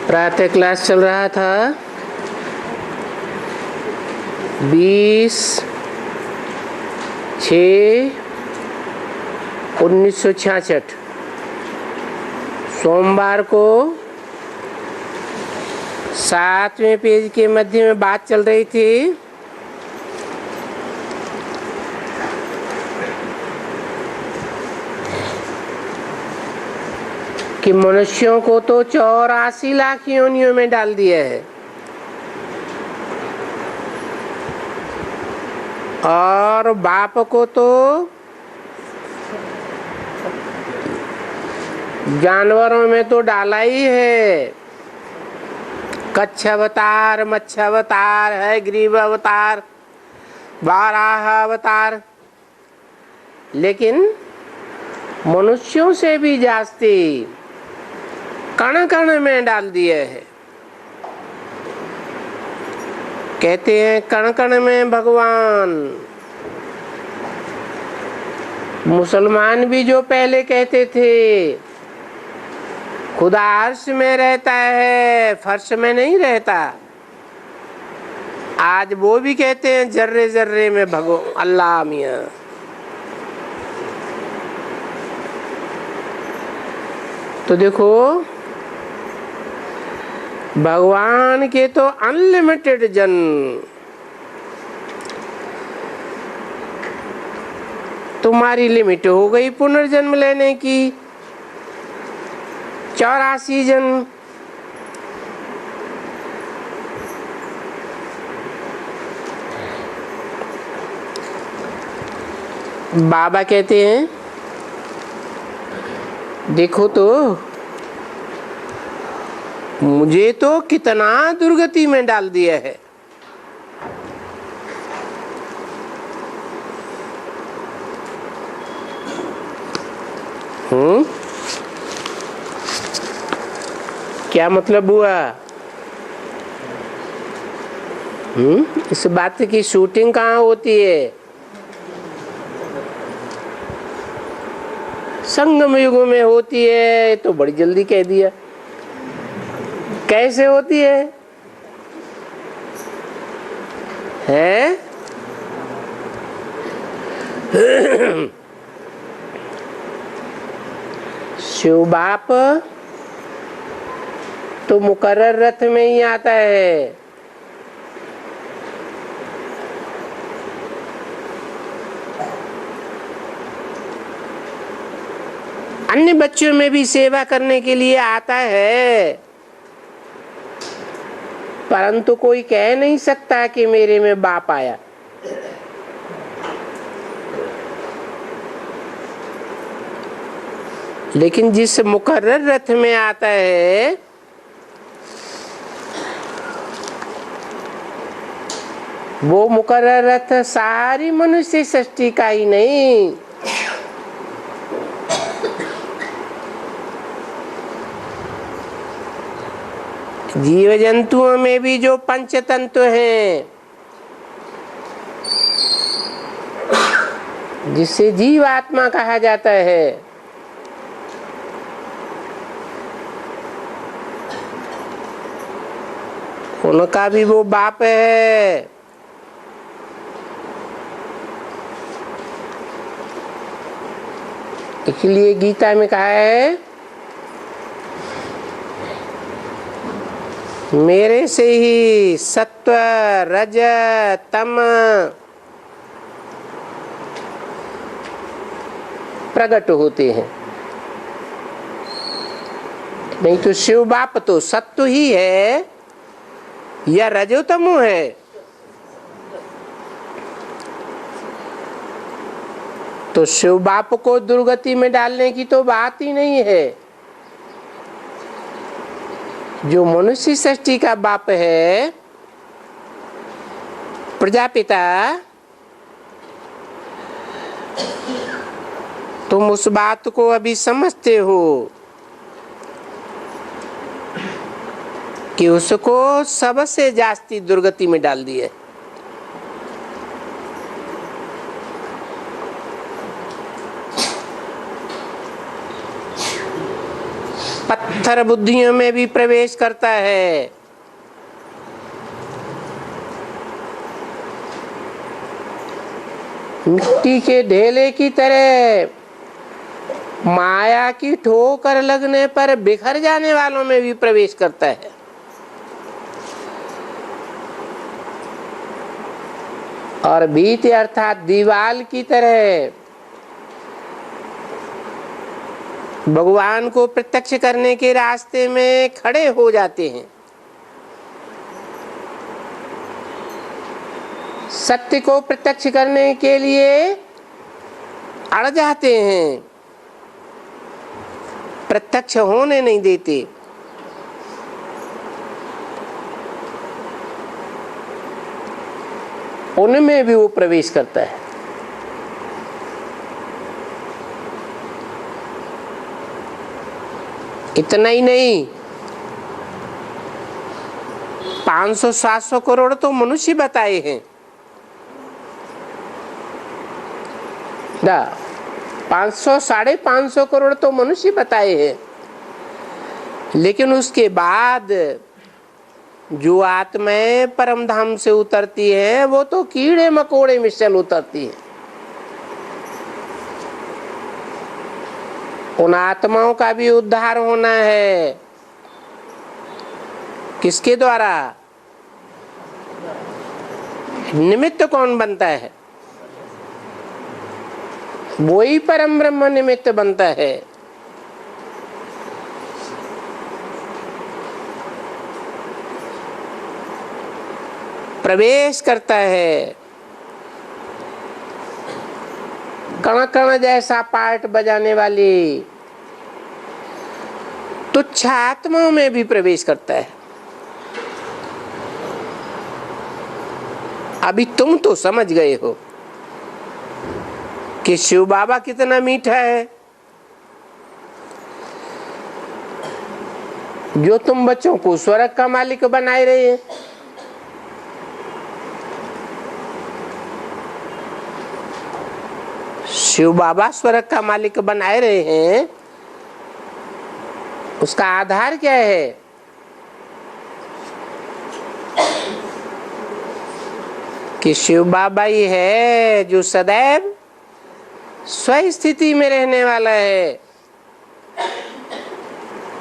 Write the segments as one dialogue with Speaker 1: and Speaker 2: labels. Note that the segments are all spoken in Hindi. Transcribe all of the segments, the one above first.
Speaker 1: प्रातः क्लास चल रहा था 20/6/1966 सोमवार को 7वें पेज के मध्य में बात चल रही थी कि मनुष्यों को तो 84 लाख योनियों में डाल दिया है और बाप को तो जानवरों में तो डाला ही है। कच्छ अवतार, मत्स्य अवतार है, ग्रीव अवतार, वाराह अवतार, लेकिन मनुष्यों से भी जास्ती कण कण में डाल दिए हैं। कहते हैं कण कण में भगवान। मुसलमान भी जो पहले कहते थे खुदा अर्श में रहता है, फर्श में नहीं रहता, आज वो भी कहते हैं जर्रे जर्रे में भगवान अल्लाह मियां। तो देखो भगवान के तो अनलिमिटेड जन्म, तुम्हारी लिमिट हो गई पुनर्जन्म लेने की 84 जन्म। बाबा कहते हैं देखो तो मुझे तो कितना दुर्गति में डाल दिया है। क्या मतलब हुआ? इस बात की शूटिंग कहाँ होती है? संगम युग में होती है। तो बड़ी जल्दी कह दिया। कैसे होती है? शिव बाप तो मुकर्रर रथ में ही आता है। अन्य बच्चों में भी सेवा करने के लिए आता है, परंतु कोई कह नहीं सकता कि मेरे में बाप आया। लेकिन जिस मुकर्रर रथ में आता है वो मुकर्रर रथ सारी मनुष्य सृष्टि का ही नहीं, जीव जंतुओं में भी जो पंचतंतु हैं, जिसे जीवात्मा कहा जाता है, उनका भी वो बाप है। इसलिए गीता में कहा है मेरे से ही सत्व रज तम प्रकट होते हैं। नहीं तो शिव बाप तो सत्व ही है या रजोतमो है। तो शिव बाप को दुर्गति में डालने की तो बात ही नहीं है। जो मनुष्य सृष्टि का बाप है प्रजापिता, तुम उस बात को अभी समझते हो कि उसको सबसे जास्ती दुर्गति में डाल दिए। पत्थर बुद्धियों में भी प्रवेश करता है। मिट्टी के ढेले की तरह माया की ठोकर लगने पर बिखर जाने वालों में भी प्रवेश करता है। और भीति अर्थात दीवाल की तरह भगवान को प्रत्यक्ष करने के रास्ते में खड़े हो जाते हैं। सत्य को प्रत्यक्ष करने के लिए अड़ जाते हैं, प्रत्यक्ष होने नहीं देते। उनमें भी वो प्रवेश करता है। इतना ही नहीं, 500-700 करोड़ तो मनुष्य बताए हैं ना, 500-550 करोड़ तो मनुष्य बताए हैं। लेकिन उसके बाद जो आत्माएं परम धाम से उतरती है वो तो कीड़े मकोड़े में चल उतरती है। उन आत्माओं का भी उद्धार होना है। किसके द्वारा? निमित्त कौन बनता है? वही परम ब्रह्म निमित्त बनता है। प्रवेश करता है। कण कण जैसा पार्ट बजाने वाली तुच्छ आत्माओं में भी प्रवेश करता है। अभी तुम तो समझ गए हो कि शिव बाबा कितना मीठा है। जो तुम बच्चों को स्वर्ग का मालिक बनाए रहे हैं, शिव बाबा स्वर्ग का मालिक बनाए रहे हैं, उसका आधार क्या है? कि शिव बाबा ही है जो सदैव स्वस्थिति में रहने वाला है।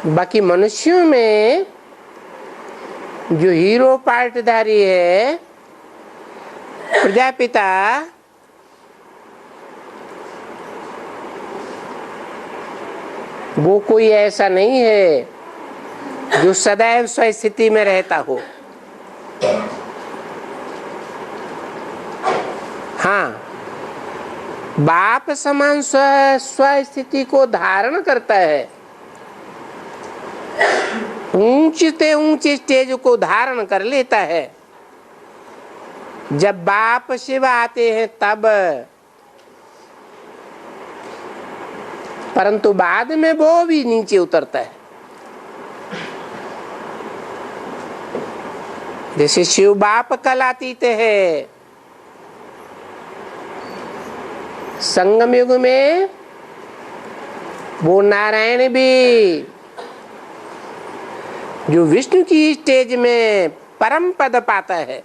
Speaker 1: बाकी मनुष्यों में जो हीरो पार्टधारी है, प्रजापिता, वो कोई ऐसा नहीं है जो सदैव स्वस्थिति में रहता हो। हाँ, बाप समान स्वस्थिति को धारण करता है। ऊंचे ऊंचे स्टेज को धारण कर लेता है। जब बाप शिव आते हैं तब, परंतु बाद में वो भी नीचे उतरता है। जैसे शिव बाप कलातीत है। संगम युग में वो नारायण भी जो विष्णु की स्टेज में परम पद पाता है,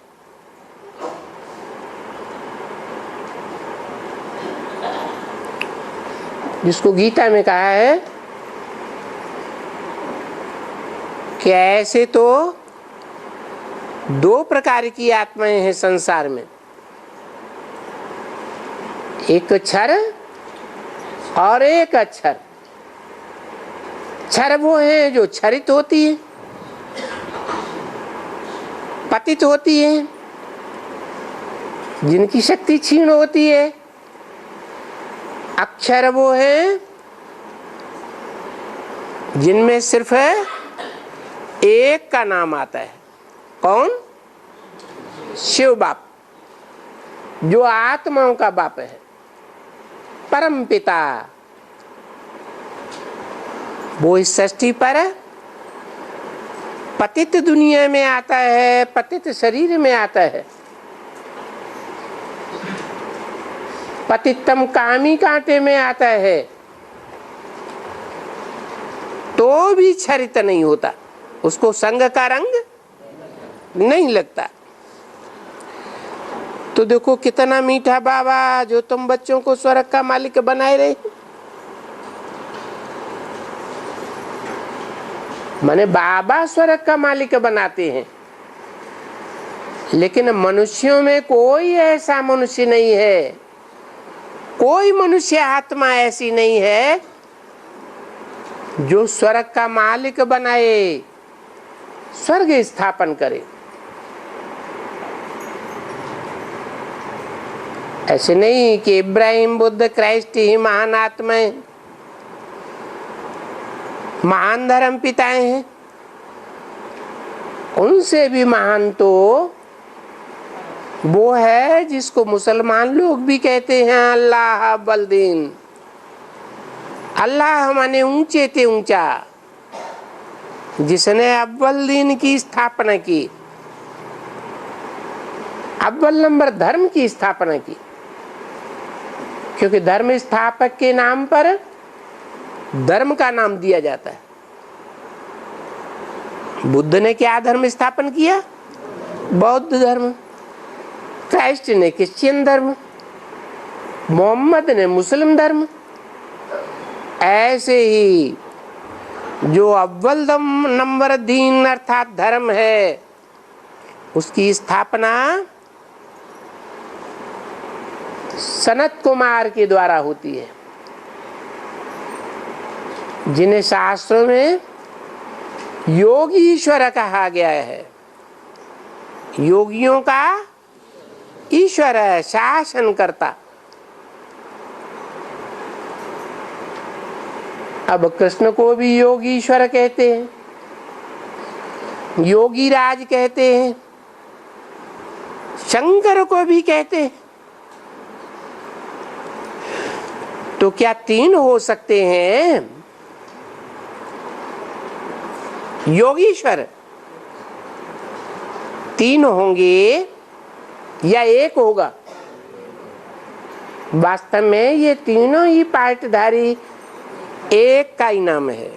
Speaker 1: जिसको गीता में कहा है कि ऐसे तो दो प्रकार की आत्माएं हैं संसार में, एक क्षर और एक अक्षर। क्षर वो है जो क्षरित होती है, पतित होती है, जिनकी शक्ति क्षीण होती है। अक्षर वो है जिनमें सिर्फ एक का नाम आता है। कौन? शिव बाप, जो आत्माओं का बाप है, परम पिता। वो इस सृष्टि पर पतित दुनिया में आता है, पतित शरीर में आता है। पतितम कामी कांटे में आता है। तो तो भी छरित नहीं होता, उसको संग का रंग नहीं लगता। तो देखो कितना मीठा बाबा जो तुम बच्चों को स्वर्ग का मालिक बनाए रहे। माने बाबा स्वर्ग का मालिक बनाते हैं, लेकिन मनुष्यों में कोई ऐसा मनुष्य नहीं है, कोई मनुष्य आत्मा ऐसी नहीं है जो स्वर्ग का मालिक बनाए, स्वर्ग स्थापन करे। ऐसे नहीं कि इब्राहिम, बुद्ध, क्राइस्ट ही महान आत्माएं, महान धर्म पिताएं हैं। उनसे भी महान तो वो है जिसको मुसलमान लोग भी कहते हैं अल्लाह अव्वल दीन। अल्लाह माने ऊंचे ते ऊंचा, जिसने अव्वल दीन की स्थापना की, अव्वल नंबर धर्म की स्थापना की। क्योंकि धर्म स्थापक के नाम पर धर्म का नाम दिया जाता है। बुद्ध ने क्या धर्म स्थापन किया? बौद्ध धर्म। क्राइस्ट ने क्रिश्चियन धर्म, मोहम्मद ने मुस्लिम धर्म। ऐसे ही जो अव्वल नंबर दीन अर्थात धर्म है, उसकी स्थापना सनत कुमार के द्वारा होती है, जिन्हें शास्त्रों में योगीश्वर कहा गया है। योगियों का ईश्वर है, शासन करता। अब कृष्ण को भी योगीश्वर कहते हैं, योगी राज कहते हैं, शंकर को भी कहते हैं। तो क्या तीन हो सकते हैं? योगीश्वर तीन होंगे या एक होगा? वास्तव में ये तीनों ही पार्टधारी एक का ही नाम है।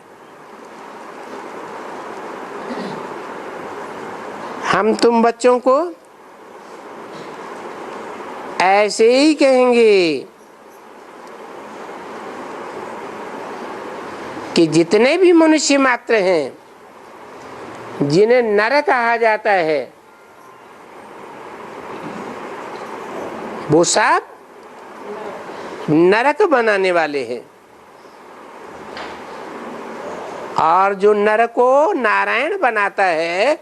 Speaker 1: हम तुम बच्चों को ऐसे ही कहेंगे कि जितने भी मनुष्य मात्र हैं, जिन्हें नर कहा जाता है, वो सब नरक बनाने वाले हैं। और जो नर को नारायण बनाता है,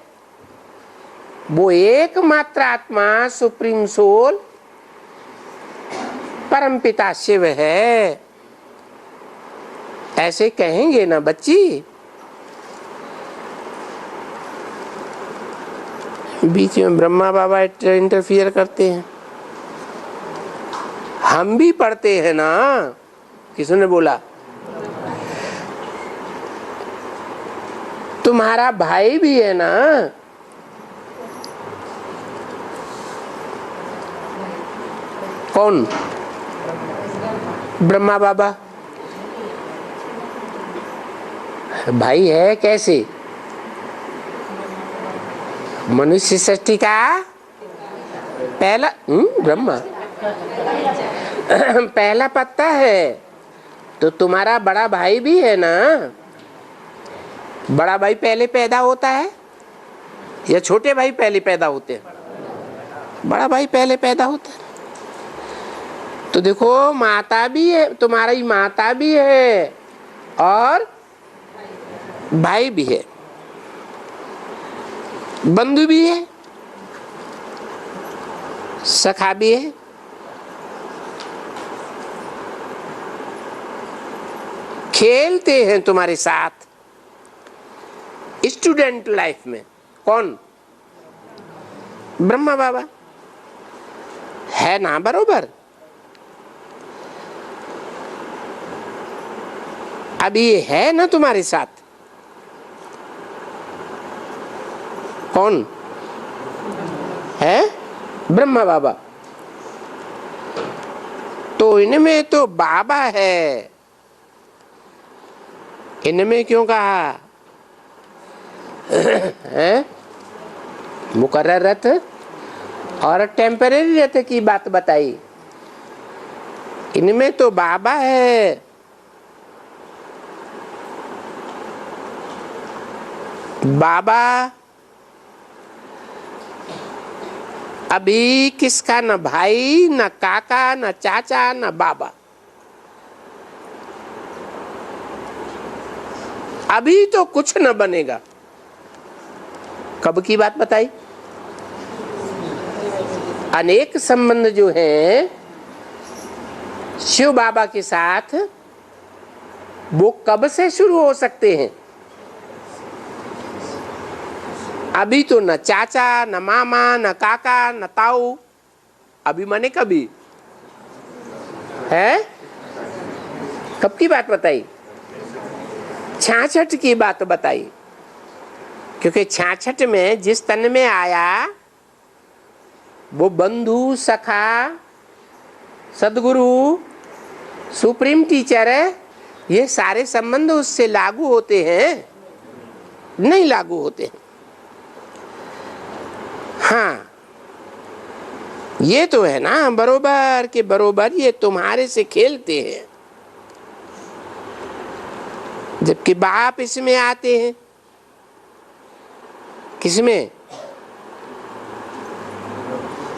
Speaker 1: वो एकमात्र आत्मा सुप्रीम सोल परमपिता शिव है। ऐसे कहेंगे ना बच्ची? बीच में ब्रह्मा बाबा इंटरफियर करते हैं। हम भी पढ़ते हैं ना, किसने बोला? तुम्हारा भाई भी है ना? कौन? ब्रह्मा बाबा भाई है। कैसे? मनुष्य सृष्टि का पहला ब्रह्मा पहला पत्ता है। तो तुम्हारा बड़ा भाई भी है ना? बड़ा भाई पहले पैदा होता है या छोटे भाई पहले पैदा होते हैं? बड़ा भाई पहले पैदा होता है। तो देखो, माता भी है, तुम्हारी माता भी है और भाई भी है, बंधु भी है, सखा भी है। खेलते हैं तुम्हारे साथ स्टूडेंट लाइफ में। कौन? ब्रह्मा बाबा है ना? बरोबर। अब ये है ना तुम्हारे साथ? कौन है? ब्रह्मा बाबा। तो इनमें तो बाबा है, इनमें क्यों कहा है? मुकर्रर रथ और टेम्परेरी रथ की बात बताई। इनमें तो बाबा है, बाबा अभी किसका न भाई न काका न चाचा न बाबा, अभी तो कुछ न बनेगा। कब की बात बताई? अनेक संबंध जो हैं शिव बाबा के साथ वो कब से शुरू हो सकते हैं? अभी तो न चाचा न मामा न काका न ताऊ, अभी माने कभी है? कब की बात बताई? 66 की बात बताई। क्योंकि 66 में जिस तन में आया वो बंधु सखा सदगुरु सुप्रीम टीचर है, ये सारे संबंध उससे लागू होते हैं? नहीं लागू होते हैं। हाँ, ये तो है ना बरोबर के बरोबर ये तुम्हारे से खेलते हैं, जबकि बाप इसमें आते हैं। किसमें?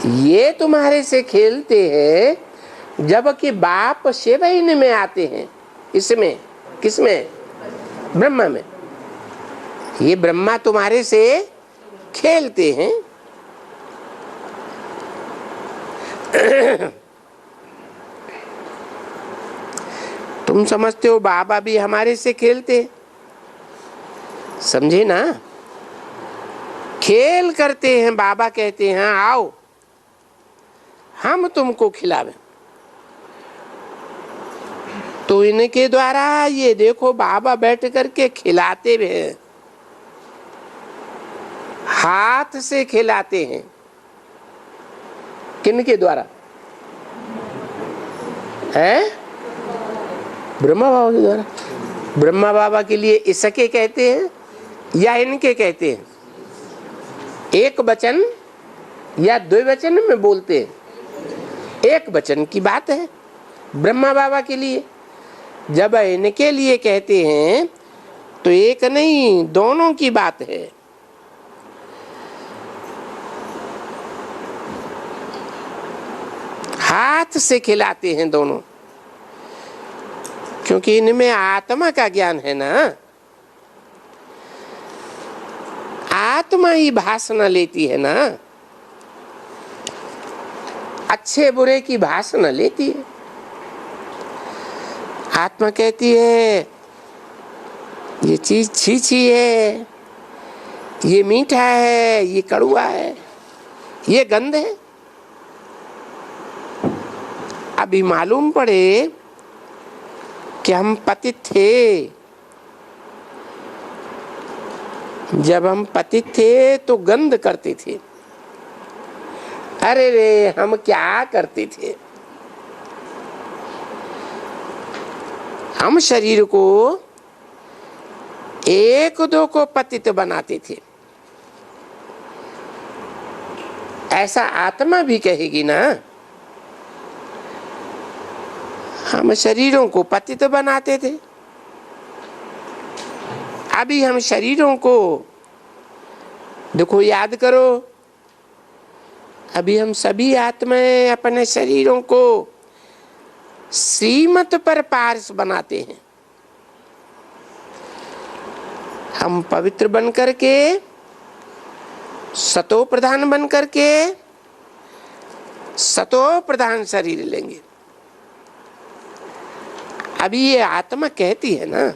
Speaker 1: ये तुम्हारे से खेलते हैं जबकि बाप शिव में आते हैं। इसमें किसमें? ब्रह्मा में। ये ब्रह्मा तुम्हारे से खेलते हैं। तुम समझते हो बाबा भी हमारे से खेलते हैं, समझे ना? खेल करते हैं। बाबा कहते हैं आओ हम तुमको खिलावे, तो इनके द्वारा ये देखो बाबा बैठ करके खिलाते भी हैं, हाथ से खिलाते हैं। किनके द्वारा है? ब्रह्मा बाबा के द्वारा। ब्रह्मा बाबा के लिए इसके कहते हैं या इनके कहते हैं? एक वचन या द्विवचन में बोलते हैं? एक वचन की बात है ब्रह्मा बाबा के लिए। जब इनके लिए कहते हैं तो एक नहीं दोनों की बात है। हाथ से खिलाते हैं दोनों, क्योंकि इनमें आत्मा का ज्ञान है ना। आत्मा ही भाषण लेती है ना, अच्छे बुरे की भाषण लेती है। आत्मा कहती है ये चीज छी है, ये मीठा है, ये कड़वा है, ये गंध है। अभी मालूम पड़े कि हम पतित थे। जब हम पतित थे तो गंध करते थे। अरे रे हम क्या करते थे? हम शरीर को एक दो को पतित बनाते थे। ऐसा आत्मा भी कहेगी ना, हम शरीरों को पतित बनाते थे। अभी हम शरीरों को देखो, याद करो, अभी हम सभी आत्माएं अपने शरीरों को श्रीमत पर पारस बनाते हैं। हम पवित्र बन करके, सतो प्रधान बन करके सतो प्रधान शरीर लेंगे। अभी ये आत्मा कहती है ना,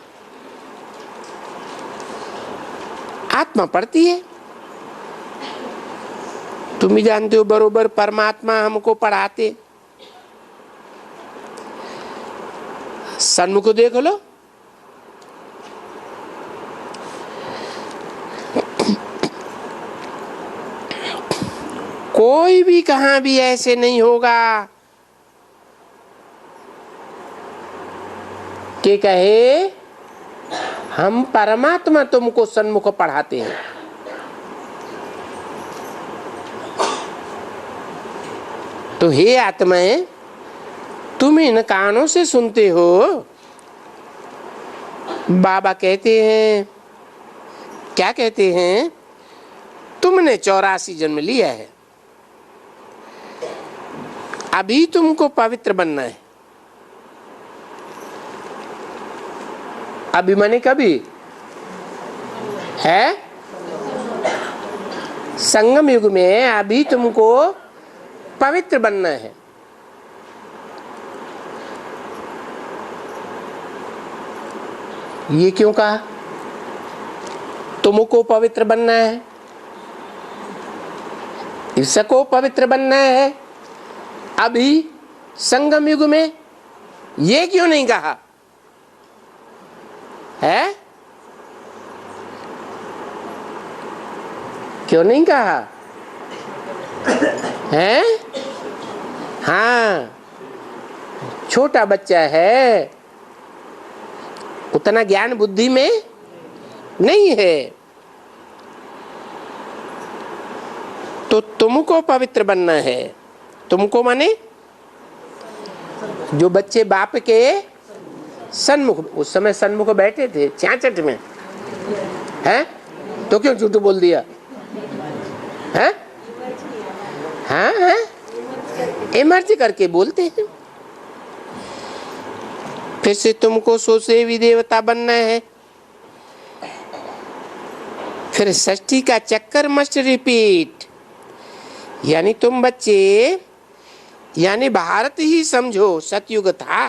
Speaker 1: आत्मा पढ़ती है। तुम भी जानते हो बरोबर, परमात्मा हमको पढ़ाते। सन्मुख देख लो, कोई भी कहां भी ऐसे नहीं होगा कि कहे हम परमात्मा तुमको सन्मुख पढ़ाते हैं। तो हे आत्माएं, तुम इन कानों से सुनते हो। बाबा कहते हैं, क्या कहते हैं, तुमने 84 जन्म लिया है, अभी तुमको पवित्र बनना है। अभी माने कभी है, संगम युग में अभी तुमको पवित्र बनना है। ये क्यों कहा तुमको पवित्र बनना है, इसको पवित्र बनना है अभी संगम युग में? ये क्यों नहीं कहा है? क्यों नहीं कहा है? हाँ, छोटा बच्चा है, उतना ज्ञान बुद्धि में नहीं है, तो तुमको पवित्र बनना है। तुमको माने जो बच्चे बाप के सन्मुख, उस समय सन्मुख बैठे थे 66 में, हैं? तो क्यों झूठ बोल दिया है? हाँ है, इमर्ज करके बोलते हैं। फिर से तुमको सोसेवी देवता बनना है। फिर षष्ठी का चक्कर मस्ट रिपीट, यानी तुम बच्चे, यानी भारत ही समझो सतयुग था,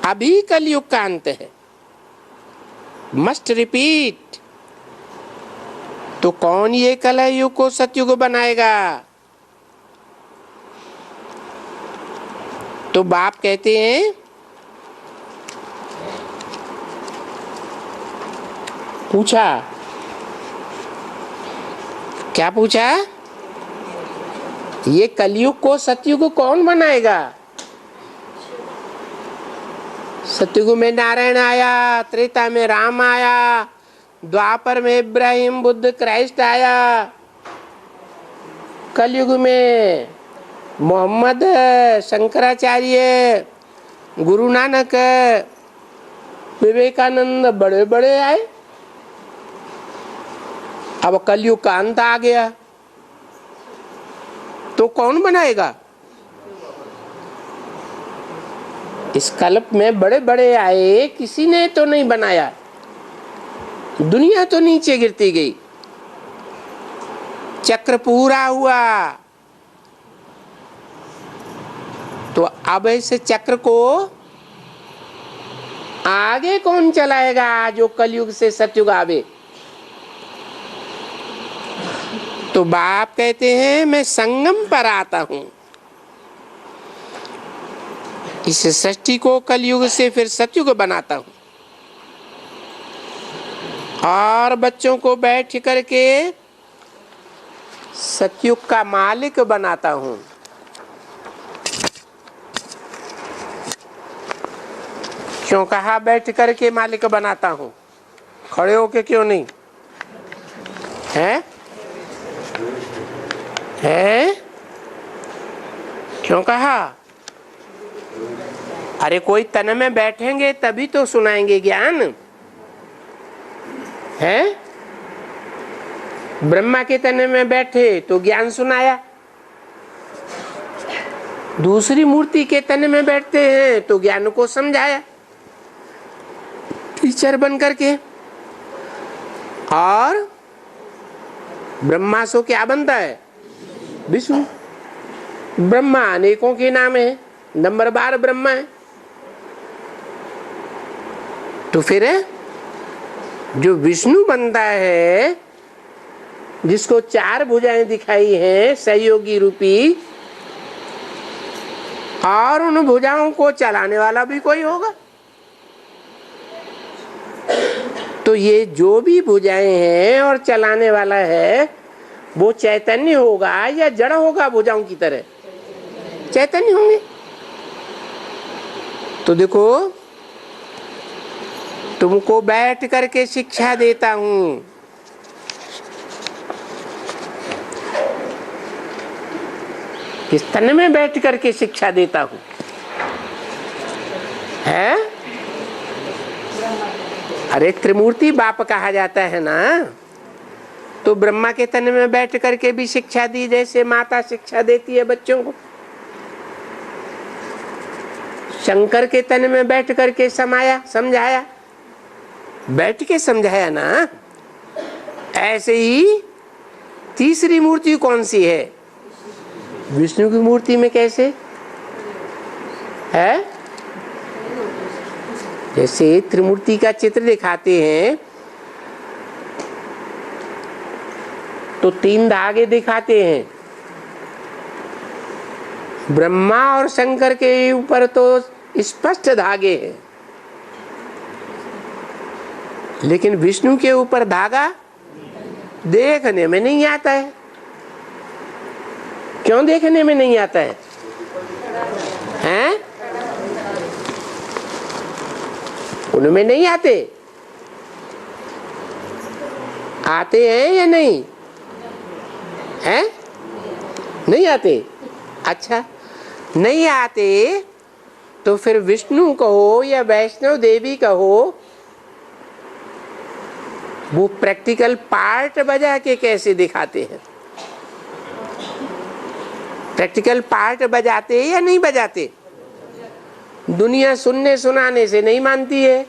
Speaker 1: अभी कलयुग का अंत है, मस्ट रिपीट। तो कौन ये कलयुग को सतयुग बनाएगा? तो बाप कहते हैं, पूछा, क्या पूछा? ये कलयुग को सतयुग कौन बनाएगा? सतयुग में नारायण आया, त्रेता में राम आया, द्वापर में इब्राहिम बुद्ध क्राइस्ट आया, कलयुग में मोहम्मद, शंकराचार्य, गुरु नानक, विवेकानंद, बड़े बड़े आए। अब कलयुग का अंत आ गया, तो कौन बनाएगा? इस कल्प में बड़े बड़े आए, किसी ने तो नहीं बनाया, दुनिया तो नीचे गिरती गई, चक्र पूरा हुआ। तो अब इस चक्र को आगे कौन चलाएगा जो कलयुग से सतयुग आवे? तो बाप कहते हैं, मैं संगम पर आता हूं, इस सृष्टि को कलयुग से फिर सतयुग बनाता हूं, और बच्चों को बैठ करके सतयुग का मालिक बनाता हूं। क्यों कहा बैठ करके मालिक बनाता हूं? खड़े होके क्यों नहीं है? है? क्यों कहा? अरे कोई तन में बैठेंगे तभी तो सुनाएंगे ज्ञान, है? ब्रह्मा के तन में बैठे तो ज्ञान सुनाया, दूसरी मूर्ति के तन में बैठते हैं तो ज्ञान को समझाया टीचर बन करके। और ब्रह्मा सो क्या बनता है? विष्णु। ब्रह्मा अनेकों के नाम है, नंबर 12 ब्रह्मा है। तो फिर जो विष्णु बनता है, जिसको 4 भुजाएं दिखाई हैं सहयोगी रूपी, और उन भुजाओं को चलाने वाला भी कोई होगा। तो ये जो भी भुजाएं हैं और चलाने वाला है, वो चैतन्य होगा या जड़ होगा? भुजाओं की तरह चैतन्य होंगे। तो देखो, तुमको बैठ करके शिक्षा देता हूं। इस तन में बैठ करके शिक्षा देता हूं, है? अरे त्रिमूर्ति बाप कहा जाता है ना, तो ब्रह्मा के तन में बैठ करके भी शिक्षा दी, जैसे माता शिक्षा देती है बच्चों को। शंकर के तन में बैठ करके समाया, समझाया, बैठ के समझाया ना। ऐसे ही तीसरी मूर्ति कौन सी है? विष्णु की मूर्ति में कैसे है? जैसे त्रिमूर्ति का चित्र दिखाते हैं तो 3 धागे दिखाते हैं। ब्रह्मा और शंकर के ऊपर तो स्पष्ट धागे हैं, लेकिन विष्णु के ऊपर धागा देखने में नहीं आता है। क्यों देखने में नहीं आता है? हैं? उनमें नहीं आते? आते हैं या नहीं? हैं? नहीं आते? अच्छा, नहीं आते तो फिर विष्णु कहो या वैष्णव देवी कहो, वो प्रैक्टिकल पार्ट बजा के कैसे दिखाते हैं? प्रैक्टिकल पार्ट बजाते या नहीं बजाते? दुनिया सुनने सुनाने से नहीं मानती है,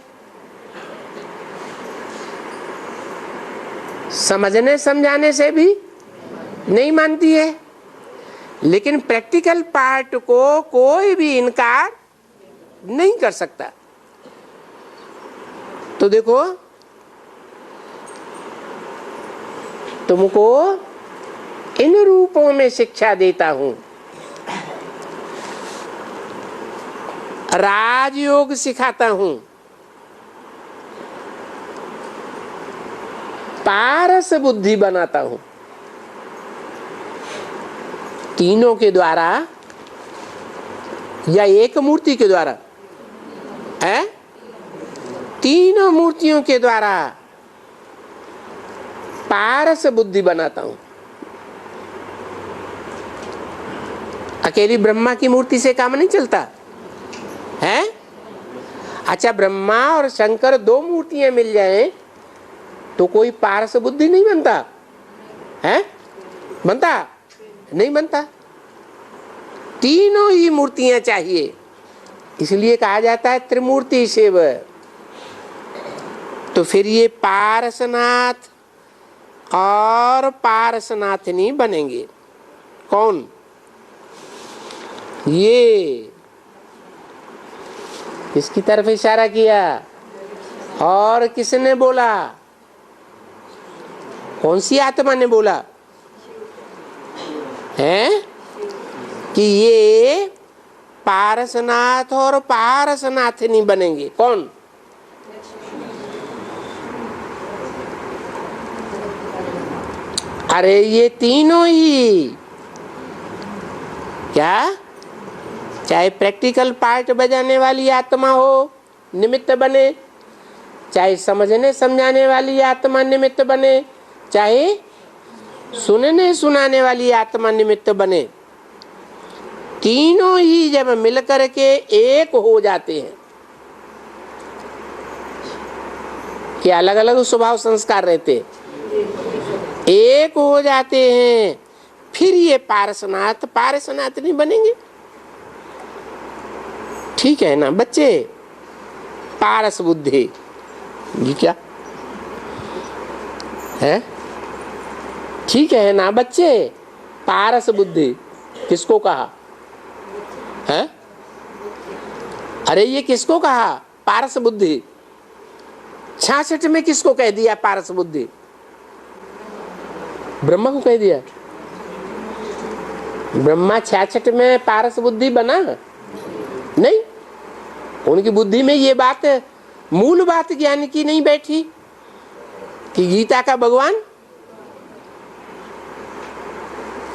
Speaker 1: समझने समझाने से भी नहीं मानती है, लेकिन प्रैक्टिकल पार्ट को कोई भी इनकार नहीं कर सकता। तो देखो, तुमको इन रूपों में शिक्षा देता हूं। राजयोग सिखाता हूं, पारस बुद्धि बनाता हूं। तीनों के द्वारा या एक मूर्ति के द्वारा? है? तीनों मूर्तियों के द्वारा पारस बुद्धि बनाता हूं। अकेली ब्रह्मा की मूर्ति से काम नहीं चलता है। अच्छा, ब्रह्मा और शंकर 2 मूर्तियां मिल जाएं तो कोई पारस बुद्धि नहीं बनता है? बनता नहीं? बनता। तीनों ही मूर्तियां चाहिए, इसलिए कहा जाता है त्रिमूर्ति शिव। तो फिर ये पारसनाथ और पारसनाथनी बनेंगे। कौन? ये किसकी तरफ इशारा किया? और किसने बोला? कौन सी आत्मा ने बोला है कि ये पारसनाथ और पारसनाथनी बनेंगे? कौन? अरे ये तीनों ही। क्या? चाहे प्रैक्टिकल पार्ट बजाने वाली आत्मा हो, निमित्त बने, चाहे समझने समझाने वाली आत्मा निमित्त बने, चाहे सुनने सुनाने वाली आत्मा निमित्त बने, तीनों ही जब मिलकर के एक हो जाते हैं कि अलग अलग स्वभाव संस्कार रहते, एक हो जाते हैं, फिर ये पारसनाथ पारसनाथ नहीं बनेंगे। ठीक है ना बच्चे? पारस बुद्धि, ये क्या है? ठीक है ना बच्चे? पारस बुद्धि किसको कहा है? अरे ये किसको कहा पारस बुद्धि? 66 में किसको कह दिया पारस बुद्धि? ब्रह्मा को कह दिया। ब्रह्मा 66 में पारस बुद्धि बना नहीं। उनकी बुद्धि में ये बात, मूल बात ज्ञान की नहीं बैठी कि गीता का भगवान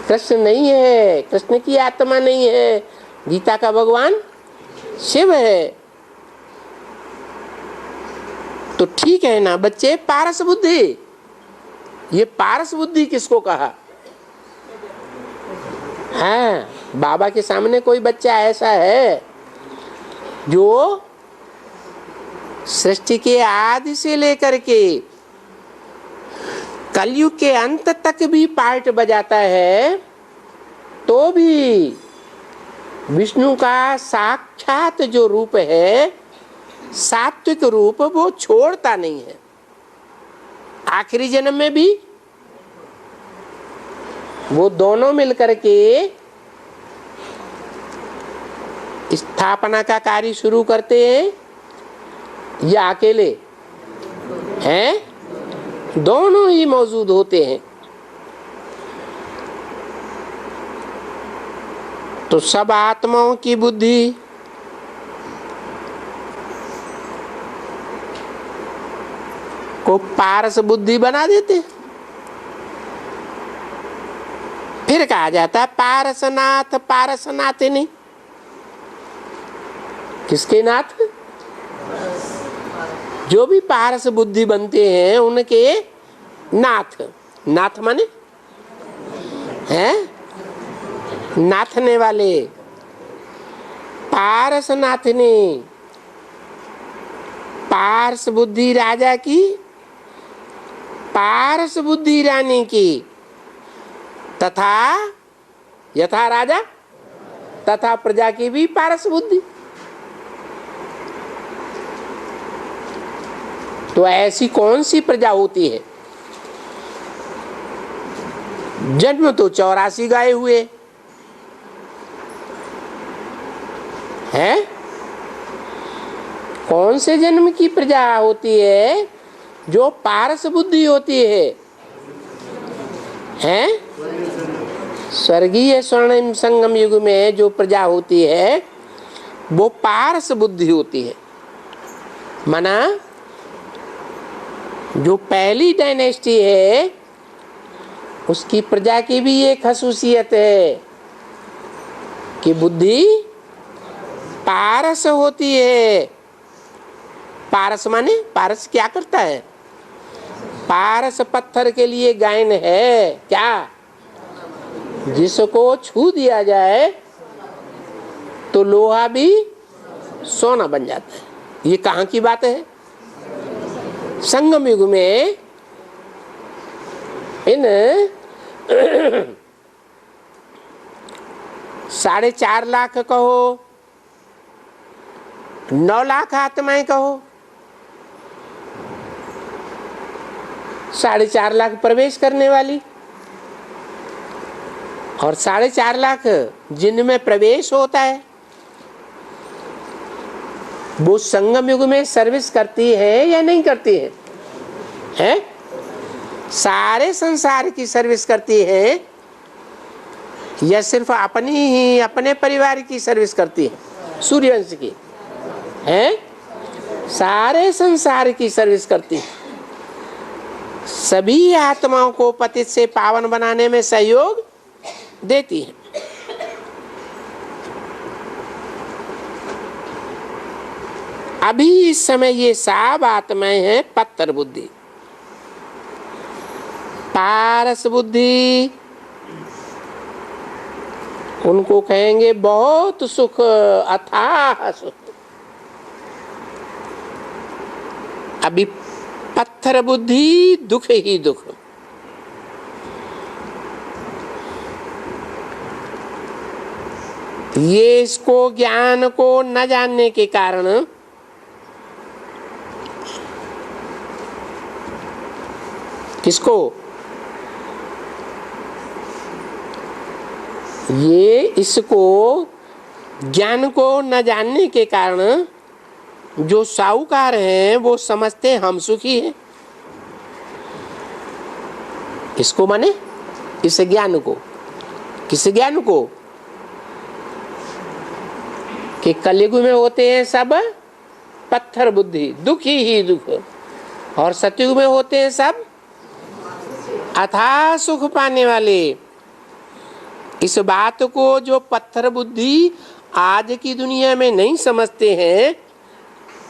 Speaker 1: कृष्ण नहीं है, कृष्ण की आत्मा नहीं है, गीता का भगवान शिव है। तो ठीक है ना बच्चे, पारस बुद्धि। ये पारस बुद्धि किसको कहा है? बाबा के सामने कोई बच्चा ऐसा है जो सृष्टि के आदि से लेकर के कलयुग के अंत तक भी पार्ट बजाता है, तो भी विष्णु का साक्षात जो रूप है, सात्विक रूप, वो छोड़ता नहीं है। आखिरी जन्म में भी वो दोनों मिलकर के स्थापना का कार्य शुरू करते हैं, या अकेले हैं? दोनों ही मौजूद होते हैं। तो सब आत्माओं की बुद्धि को पारस बुद्धि बना देते। फिर कहा जाता है पारसनाथ, पारसनाथ नहीं। किसके नाथ? जो भी पारस बुद्धि बनते हैं उनके नाथ। नाथ माने हैं नाथने वाले, पारस नाथने। पारस बुद्धि राजा की, पारस बुद्धि रानी की, तथा यथा राजा तथा प्रजा की भी पारस बुद्धि। तो ऐसी कौन सी प्रजा होती है? जन्म तो 84 गाए हुए हैं। कौन से जन्म की प्रजा होती है जो पारस बुद्धि होती है? हैं? स्वर्गीय स्वर्णिम संगम युग में जो प्रजा होती है वो पारस बुद्धि होती है। माना जो पहली डायनेस्टी है उसकी प्रजा की भी एक खसूसियत है कि बुद्धि पारस होती है। पारस माने, पारस क्या करता है? पारस पत्थर के लिए गायन है क्या? जिसको छू दिया जाए तो लोहा भी सोना बन जाता है। ये कहाँ की बात है? संगम युग में इन 4.5 लाख कहो, 9 लाख आत्माएं कहो, 4.5 लाख प्रवेश करने वाली और 4.5 लाख जिनमें प्रवेश होता है, वो संगम युग में सर्विस करती है या नहीं करती है? हैं? सारे संसार की सर्विस करती है या सिर्फ अपनी ही, अपने परिवार की सर्विस करती है? सूर्यवंश की हैं? सारे संसार की सर्विस करती है। सभी आत्माओं को पतित से पावन बनाने में सहयोग देती है। अभी इस समय ये सब आत्माएं हैं पत्थर बुद्धि। पारस बुद्धि उनको कहेंगे बहुत सुख, अथाह सुख। अभी पत्थर बुद्धि दुख ही दुख। ये इसको ज्ञान को न जानने के कारण किसको? ये इसको ज्ञान को न जानने के कारण जो साहूकार हैं वो समझते हैं हम सुखी हैं। इसको माने इस ज्ञान को, किस ज्ञान को? कि कलयुग में होते हैं सब पत्थर बुद्धि, दुखी ही दुख, और सतयुग में होते हैं सब अथाह सुख पाने वाले। इस बात को जो पत्थर बुद्धि आज की दुनिया में नहीं समझते हैं,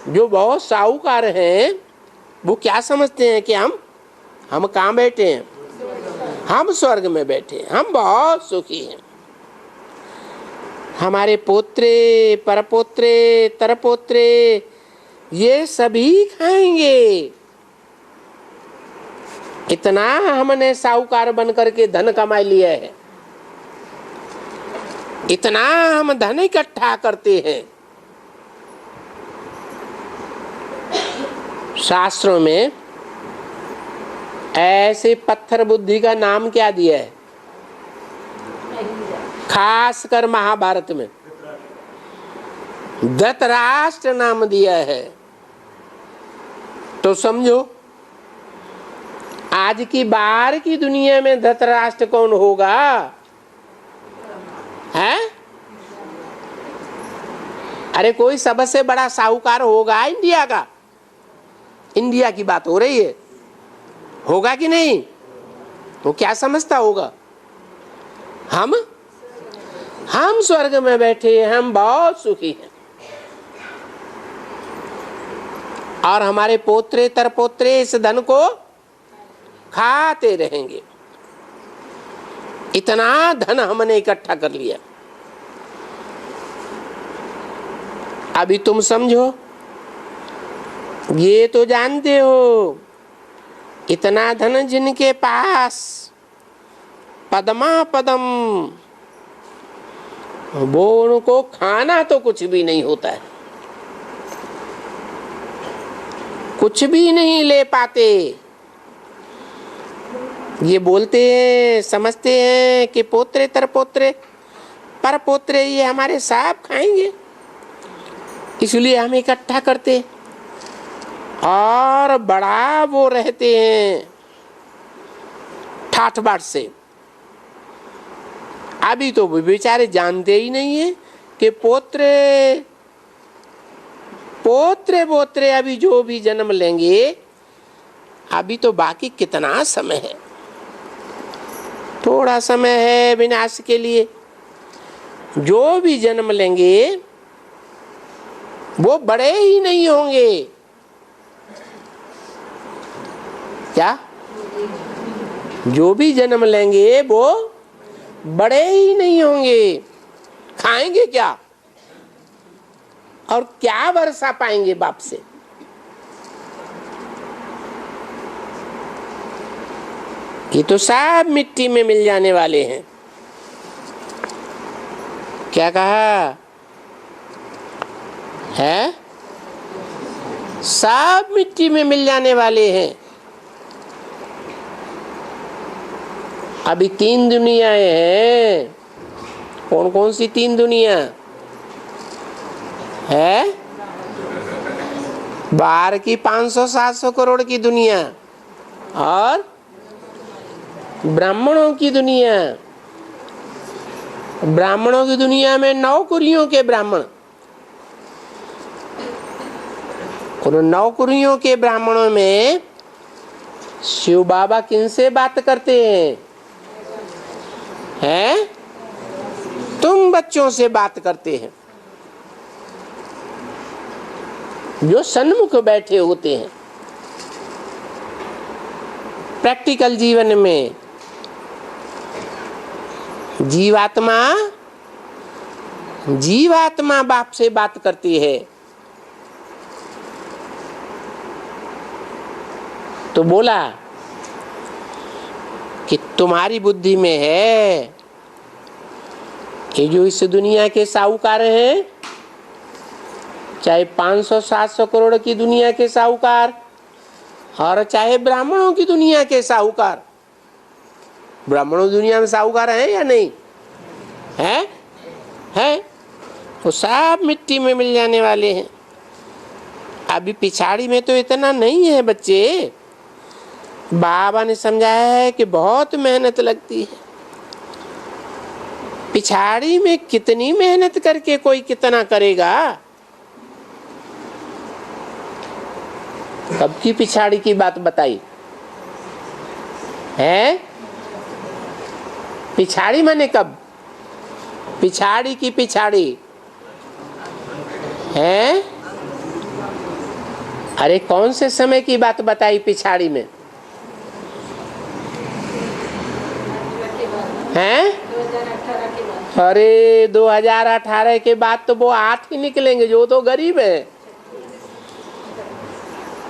Speaker 1: जो बहुत साहूकार हैं, वो क्या समझते हैं कि हम कहाँ बैठे हैं? हम स्वर्ग में बैठे हैं, हम बहुत सुखी हैं। हमारे पोत्रे, परपोत्रे, तरपोत्रे ये सभी खाएंगे। इतना हमने साहूकार बन करके धन कमा लिया है, इतना हम धन इकट्ठा करते हैं। शास्त्रों में ऐसे पत्थर बुद्धि का नाम क्या दिया है? खासकर महाभारत में धृतराष्ट्र नाम दिया है। तो समझो आज की बाहर की दुनिया में धृतराष्ट्र कौन होगा? है? अरे कोई सबसे बड़ा साहूकार होगा इंडिया का? इंडिया की बात हो रही है, होगा कि नहीं? वो क्या समझता होगा? हम स्वर्ग में बैठे, हम बहुत सुखी हैं और हमारे पोत्रे तरपोत्रे इस धन को खाते रहेंगे। इतना धन हमने इकट्ठा कर लिया। अभी तुम समझो, ये तो जानते हो इतना धन जिनके पास पदमा पदम, वो उनको खाना तो कुछ भी नहीं होता है, कुछ भी नहीं ले पाते। ये बोलते हैं, समझते हैं कि पोत्रे तरपोत्रे परपोत्रे ये हमारे साहब खाएंगे, इसलिए हम इकट्ठा करते और बड़ा वो रहते हैं ठाठ बाट से। अभी तो बेचारे जानते ही नहीं है कि पोत्रे पोत्रे अभी जो भी जन्म लेंगे, अभी तो बाकी कितना समय है, थोड़ा समय है विनाश के लिए। जो भी जन्म लेंगे वो बड़े ही नहीं होंगे। क्या? जो भी जन्म लेंगे वो बड़े ही नहीं होंगे। खाएंगे क्या और क्या वर्षा पाएंगे बाप से? ये तो सब मिट्टी में मिल जाने वाले हैं। क्या कहा है? सब मिट्टी में मिल जाने वाले हैं। अभी 3 दुनियाएं हैं। कौन कौन सी 3 दुनिया है? बाहर की 500-700 करोड़ की दुनिया और ब्राह्मणों की दुनिया। ब्राह्मणों की दुनिया में 9 कुरियों के ब्राह्मण। उन 9 कुरियों के ब्राह्मणों में शिव बाबा किनसे बात करते हैं? हैं? तुम बच्चों से बात करते हैं जो सन्मुख बैठे होते हैं। प्रैक्टिकल जीवन में जीवात्मा बाप से बात करती है। तो बोला कि तुम्हारी बुद्धि में है ये जो इस दुनिया के साहूकार हैं, चाहे 500-700 करोड़ की दुनिया के साहूकार और चाहे ब्राह्मणों की दुनिया के साहूकार। ब्राह्मणों की दुनिया में साहूकार हैं या नहीं है? है। वो सब मिट्टी में मिल जाने वाले हैं। अभी पिछाड़ी में तो इतना नहीं है बच्चे। बाबा ने समझाया है कि बहुत मेहनत लगती है। पिछाड़ी में कितनी मेहनत करके कोई कितना करेगा? कब की पिछाड़ी की बात बताई है? पिछाड़ी माने कब? पिछाड़ी की पिछाड़ी है अरे कौन से समय की बात बताई पिछाड़ी में हैं?
Speaker 2: 2018 के बाद।
Speaker 1: अरे 2018 के बाद तो वो 8 ही निकलेंगे जो तो गरीब है,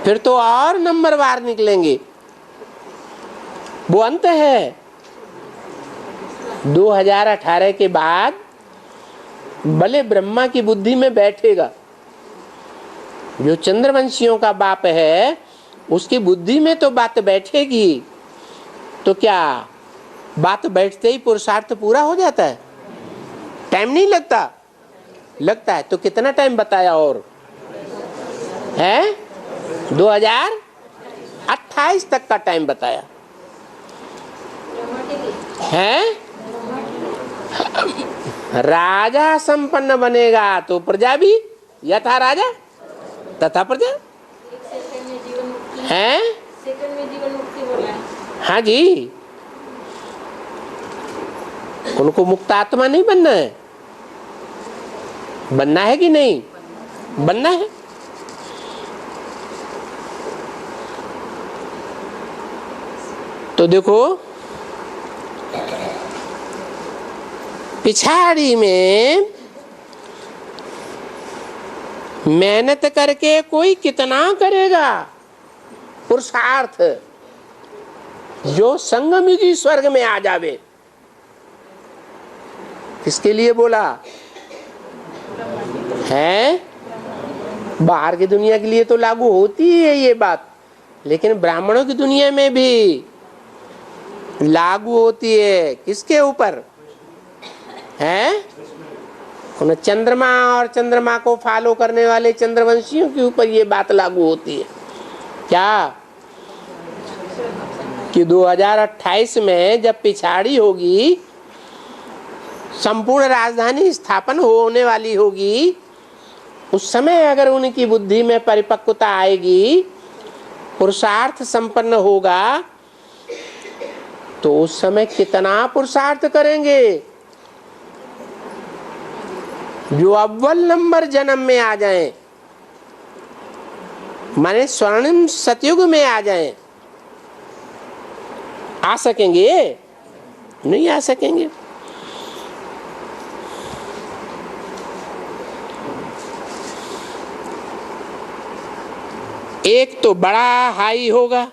Speaker 1: फिर तो और नंबरवार निकलेंगे। वो अंत है। 2018 के बाद भले ब्रह्मा की बुद्धि में बैठेगा, जो चंद्रवंशियों का बाप है उसकी बुद्धि में तो बात बैठेगी। तो क्या बात बैठते ही पुरुषार्थ पूरा हो जाता है? टाइम नहीं लगता? लगता है। तो कितना टाइम बताया और है? 2028 तक का टाइम बताया है। राजा संपन्न बनेगा तो प्रजा भी यथा राजा तथा प्रजा है।
Speaker 2: सेकंड में जीवन मुक्ति बोला है।
Speaker 1: हाँ जी, उनको मुक्त आत्मा नहीं बनना है? बनना है कि नहीं बनना है? तो देखो पिछाड़ी में मेहनत करके कोई कितना करेगा पुरुषार्थ, जो संगमयुगी स्वर्ग में आ जावे। किसके लिए बोला है? बाहर की दुनिया के लिए तो लागू होती है ये बात, लेकिन ब्राह्मणों की दुनिया में भी लागू होती है। किसके ऊपर है? उन चंद्रमा और चंद्रमा को फॉलो करने वाले चंद्रवंशियों के ऊपर ये बात लागू होती है। क्या कि 2028 में जब पिछाड़ी होगी, संपूर्ण राजधानी स्थापन होने वाली होगी, उस समय अगर उनकी बुद्धि में परिपक्वता आएगी, पुरुषार्थ संपन्न होगा, तो उस समय कितना पुरुषार्थ करेंगे। जो अव्वल नंबर जन्म में आ जाएं, माने स्वर्णिम सतयुग में आ जाएं, आ सकेंगे? नहीं आ सकेंगे। एक तो बड़ा हाई होगा,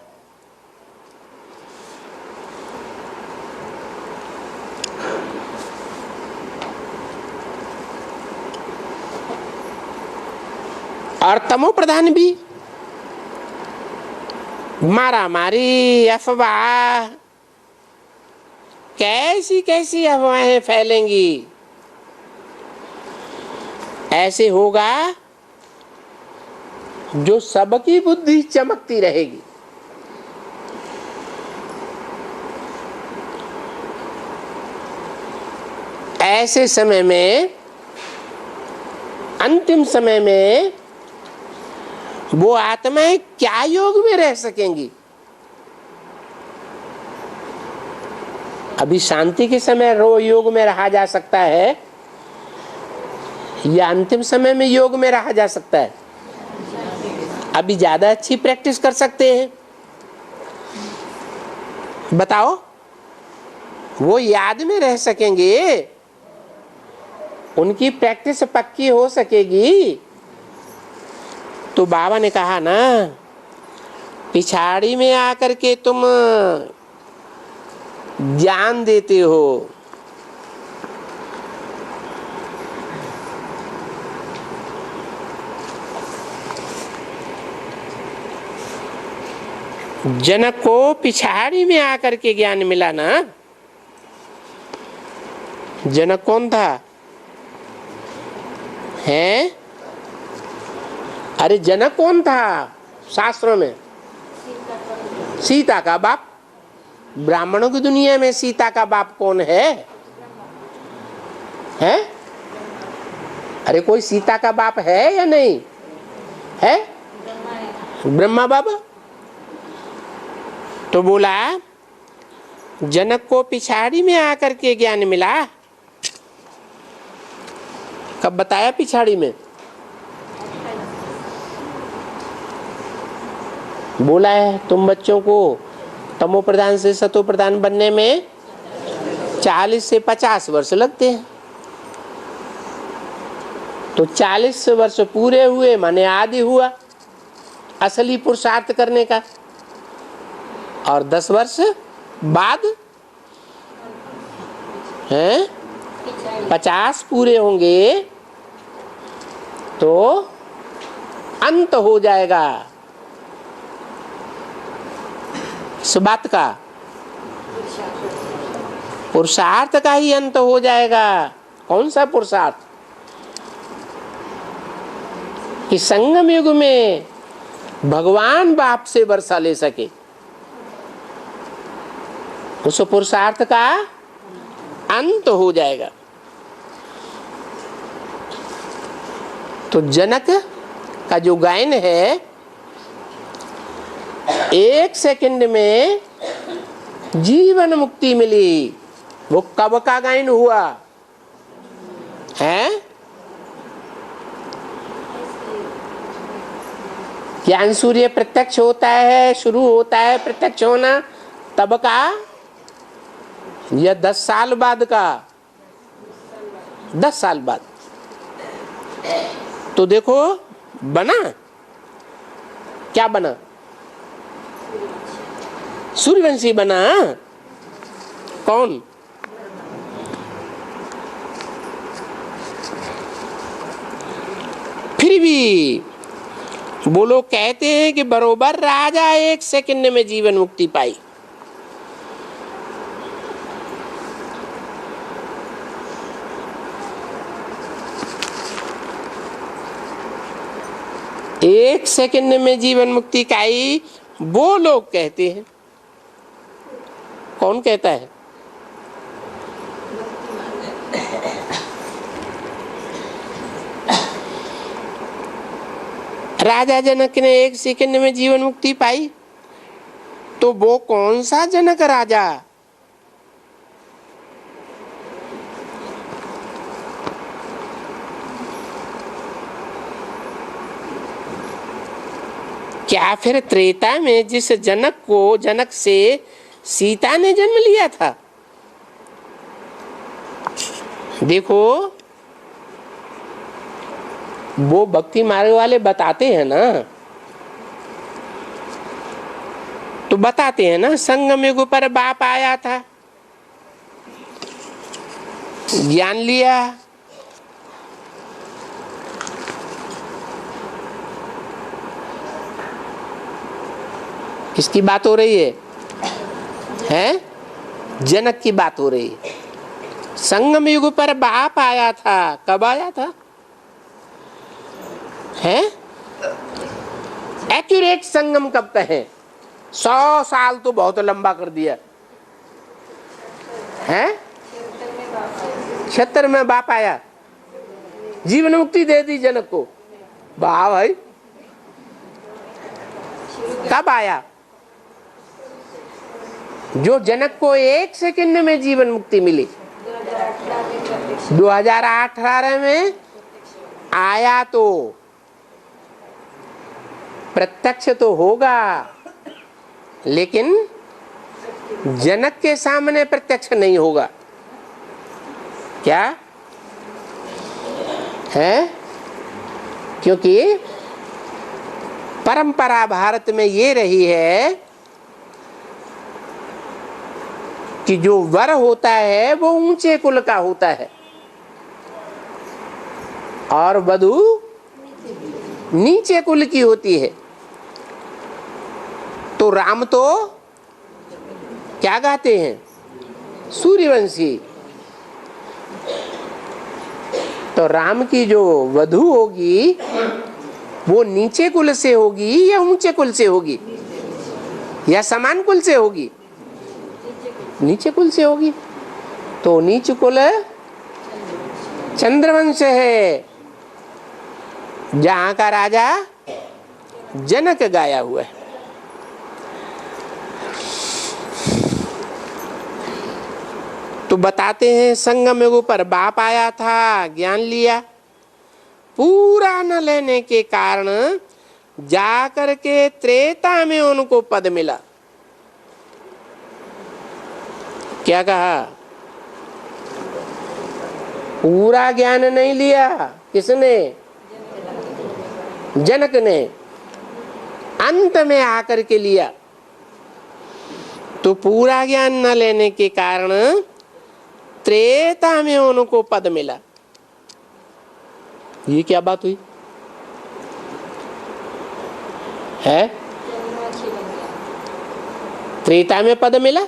Speaker 1: और तमो प्रधान भी। मारा मारी, अफवाह, कैसी कैसी अफवाहें फैलेंगी। ऐसे होगा जो सबकी बुद्धि चमकती रहेगी। ऐसे समय में, अंतिम समय में, वो आत्माएं क्या योग में रह सकेंगी? अभी शांति के समय योग में रहा जा सकता है, या अंतिम समय में योग में रहा जा सकता है? अभी ज्यादा अच्छी प्रैक्टिस कर सकते हैं। बताओ, वो याद में रह सकेंगे, उनकी प्रैक्टिस पक्की हो सकेगी। तो बाबा ने कहा ना, पिछाड़ी में आकर के तुम ज्ञान देते हो, जनक को पिछाड़ी में आकर के ज्ञान मिला ना। जनक कौन था? हैं? अरे जनक कौन था शास्त्रों में? सीता का बाप। ब्राह्मणों की दुनिया में सीता का बाप कौन है? हैं? अरे कोई सीता का बाप है या नहीं है? ब्रह्मा बाबा। तो बोला जनक को पिछाड़ी में आकर के ज्ञान मिला। कब बताया? पिछाड़ी में। बोला है तुम बच्चों को तमो प्रधान से सतो प्रधान बनने में 40 से 50 वर्ष लगते हैं। तो 40 वर्ष पूरे हुए माने आदि हुआ असली पुरुषार्थ करने का, और 10 वर्ष बाद हैं 50 पूरे होंगे तो अंत हो जाएगा इस बात का, पुरुषार्थ का ही अंत हो जाएगा। कौन सा पुरुषार्थ? कि संगम युग में भगवान बाप से वर्षा ले सके, उस पुरुषार्थ का अंत हो जाएगा। तो जनक का जो गायन है 1 सेकंड में जीवन मुक्ति मिली, वो कब का गायन हुआ है? ज्ञान सूर्य प्रत्यक्ष होता है, शुरू होता है प्रत्यक्ष होना तब का या 10 साल बाद का? 10 साल बाद। तो देखो बना क्या बना? सूर्यवंशी बना। कौन? फिर भी वो लोग कहते हैं कि बरोबर राजा 1 सेकंड में जीवन मुक्ति पाई। एक सेकंड में जीवन मुक्ति पाई वो लोग कहते हैं। कौन कहता है? राजा जनक ने 1 सेकंड में जीवन मुक्ति पाई। तो वो कौन सा जनक राजा? क्या फिर त्रेता में जिस जनक से सीता ने जन्म लिया था? देखो वो भक्ति मार्ग वाले बताते हैं ना, तो बताते हैं ना संगम युग पर बाप आया था, ज्ञान लिया, किसकी बात हो रही है? जनक की बात हो रही है। संगम युग पर बाप आया था। कब आया था? एक्यूरेट संगम कब कहें? 100 साल तो बहुत लंबा कर दिया है। 76 में बाप आया, जीवन मुक्ति दे दी जनक को। वाह भाई, कब आया? जो जनक को 1 सेकंड में जीवन मुक्ति मिली 2018 में आया। तो प्रत्यक्ष तो होगा, लेकिन जनक के सामने प्रत्यक्ष नहीं होगा। क्या है? क्योंकि परंपरा भारत में ये रही है कि जो वर होता है वो ऊंचे कुल का होता है और वधू नीचे कुल की होती है। तो राम तो क्या गाते हैं? सूर्यवंशी। तो राम की जो वधू होगी वो नीचे कुल से होगी या ऊंचे कुल से होगी या समान कुल से होगी? नीचे कुल से होगी। तो नीच कुल चंद्रवंश है, जहां का राजा जनक गाया हुआ है। तो बताते हैं संगम युग पर बाप आया था, ज्ञान लिया। पूरा न लेने के कारण जाकर के त्रेता में उनको पद मिला। क्या कहा? पूरा ज्ञान नहीं लिया। किसने? जनक ने। अंत में आकर के लिया। तो पूरा ज्ञान न लेने के कारण त्रेता में उनको पद मिला। ये क्या बात हुई है? त्रेता में पद मिला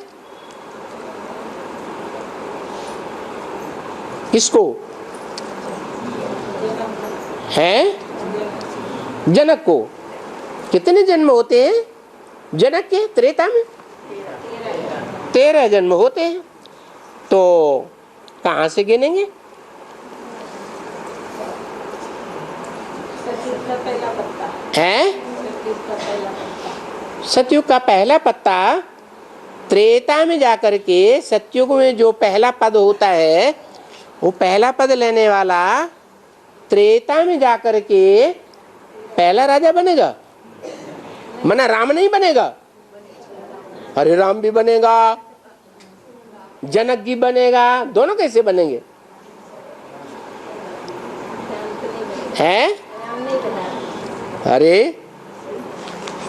Speaker 1: किसको? है जनक को। कितने जन्म होते हैं जनक के त्रेता में? 13 जन्म होते हैं। तो कहां से गिनेंगे? है सतयुग का पहला पत्ता। त्रेता में जाकर के सतयुग में जो पहला पद होता है, वो पहला पद लेने वाला त्रेता में जाकर के पहला राजा बनेगा। मना राम नहीं बनेगा। अरे राम भी बनेगा, जनक भी बनेगा, दोनों कैसे बनेंगे? हैं? अरे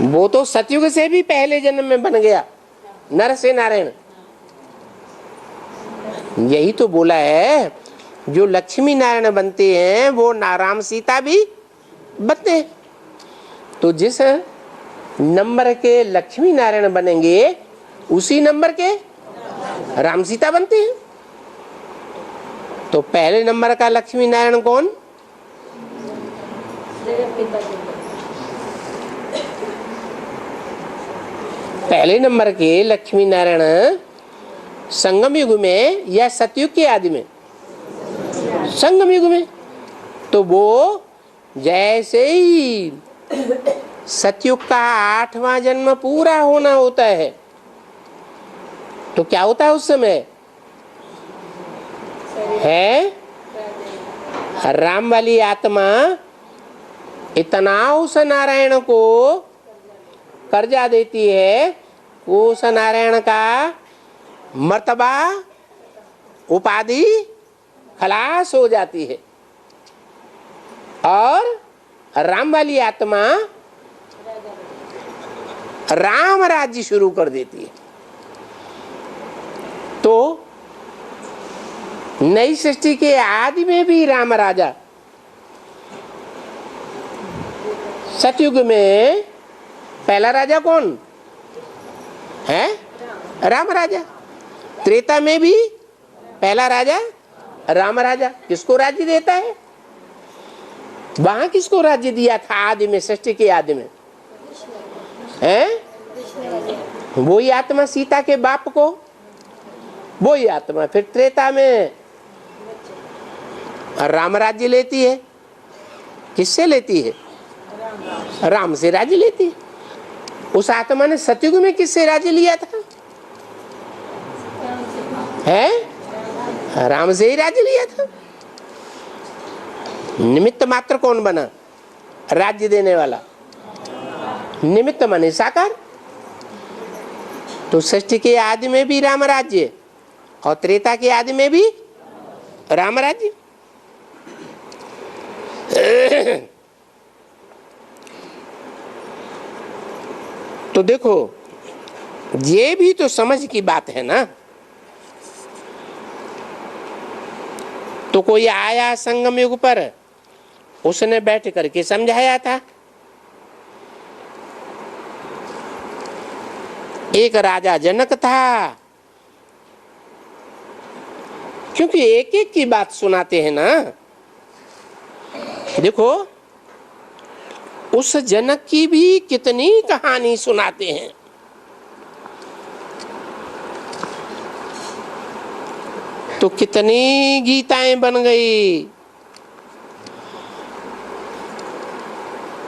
Speaker 1: वो तो सतयुग से भी पहले जन्म में बन गया, नर से नारायण। यही तो बोला है, जो लक्ष्मी नारायण बनते हैं वो राम सीता भी बनते हैं। तो जिस नंबर के लक्ष्मी नारायण बनेंगे उसी नंबर के राम सीता बनते हैं। तो पहले नंबर का लक्ष्मी नारायण कौन? पहले नंबर के लक्ष्मी नारायण संगम युग में या सतयुग के आदि में? संगम युग में। तो वो जैसे ही सतयुग का 8वां जन्म पूरा होना होता है तो क्या होता है उस समय? है राम वाली आत्मा इतना उस नारायण को कर्जा देती है, उस नारायण का मर्तबा उपाधि खलास हो जाती है और राम वाली आत्मा राम राज्य शुरू कर देती है। तो नई सृष्टि के आदि में भी राम राजा, सतयुग में पहला राजा कौन है? राम राजा। त्रेता में भी पहला राजा राम राजा। किसको राज्य देता है? वहां किसको राज्य दिया था आदि में, सृष्टि के आदि में? हैं? वही आत्मा सीता के बाप को, वही आत्मा फिर त्रेता में राम राज्य लेती है। किससे लेती है? राम से राज्य लेती है। उस आत्मा ने सतयुग में किससे राज्य लिया था? है राम से ही राज्य लिया था। निमित्त मात्र कौन बना राज्य देने वाला? निमित्त माने साकार। तो सृष्टि के आदि में भी राम राज्य और त्रेता के आदि में भी राम राज्य। तो देखो ये भी तो समझ की बात है ना। तो कोई आया संगम युग पर, उसने बैठ करके समझाया था। एक राजा जनक था, क्योंकि एक एक की बात सुनाते हैं ना। देखो उस जनक की भी कितनी कहानी सुनाते हैं। तो कितनी गीताएं बन गई।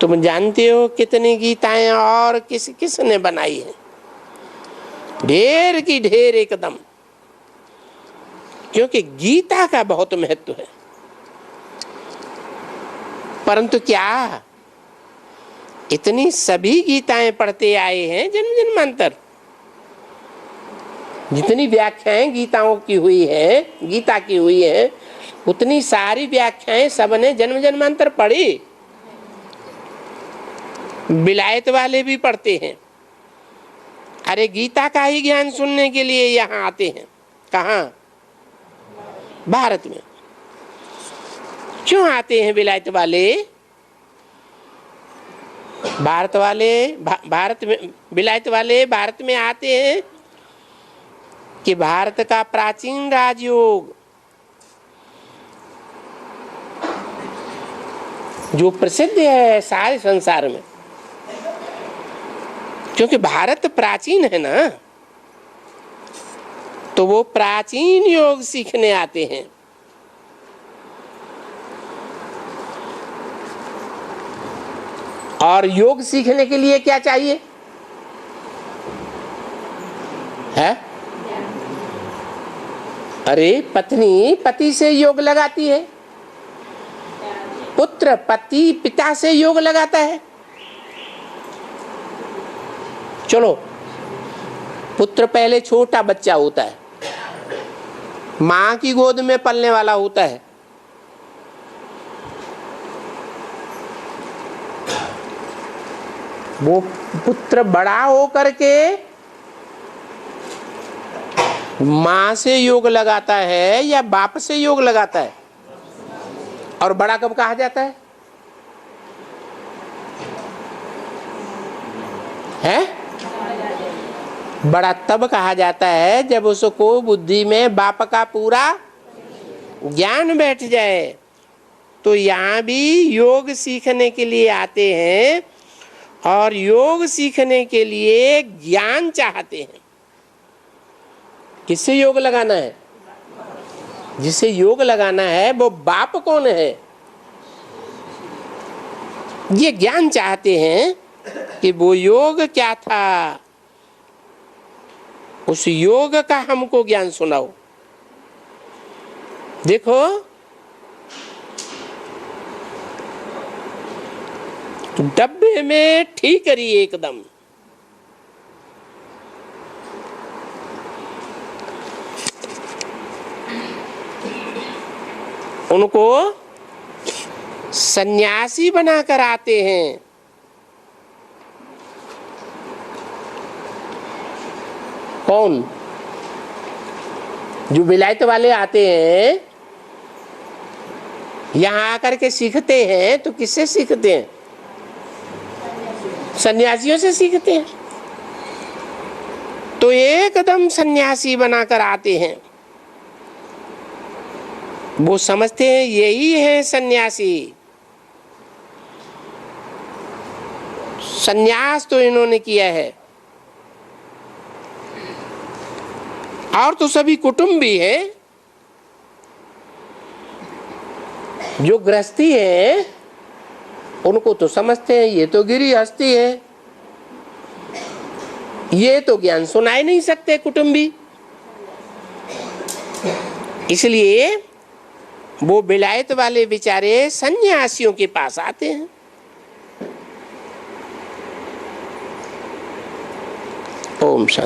Speaker 1: तुम जानते हो कितनी गीताएं और किस किसने बनाई है? ढेर की ढेर एकदम। क्योंकि गीता का बहुत महत्व है। परंतु क्या इतनी सभी गीताएं पढ़ते आए हैं जन्म जन्मांतर। जितनी व्याख्याएं गीताओं की हुई है, गीता की हुई है, उतनी सारी व्याख्याएं सबने जन्म जन्मांतर पढ़ी। विलायत वाले भी पढ़ते हैं। अरे गीता का ही ज्ञान सुनने के लिए यहाँ आते हैं। कहाँ? भारत में। क्यों आते हैं विलायत वाले? भारत में विलायत वाले भारत में आते हैं कि भारत का प्राचीन राजयोग जो प्रसिद्ध है सारे संसार में, क्योंकि भारत प्राचीन है ना, तो वो प्राचीन योग सीखने आते हैं। और योग सीखने के लिए क्या चाहिए है? अरे पत्नी पति से योग लगाती है, पुत्र पति पिता से योग लगाता है। चलो, पुत्र पहले छोटा बच्चा होता है, मां की गोद में पलने वाला होता है। वो पुत्र बड़ा हो करके मां से योग लगाता है या बाप से योग लगाता है? और बड़ा कब कहा जाता है? बड़ा तब कहा जाता है जब उसको बुद्धि में बाप का पूरा ज्ञान बैठ जाए। तो यहाँ भी योग सीखने के लिए आते हैं और योग सीखने के लिए ज्ञान चाहते हैं। किससे योग लगाना है? जिसे योग लगाना है वो बाप कौन है? ये ज्ञान चाहते हैं कि वो योग क्या था, उस योग का हमको ज्ञान सुनाओ। देखो, डब्बे में ठीकरी एकदम, उनको सन्यासी बनाकर आते हैं। कौन? जो विलायत वाले आते हैं, यहां आकर के सीखते हैं, तो किससे सीखते हैं? सन्यासियों से सीखते हैं। तो एकदम सन्यासी बनाकर आते हैं। वो समझते हैं यही है सन्यासी। सन्यास तो इन्होंने किया है। और तो सभी कुटुंबी हैं। जो गृहस्थी है उनको तो समझते हैं ये तो गृहस्थी है, ये तो ज्ञान सुनाई नहीं सकते कुटुंबी। इसलिए वो विलायत वाले बेचारे सन्यासियों के पास आते हैं। ओम शांति।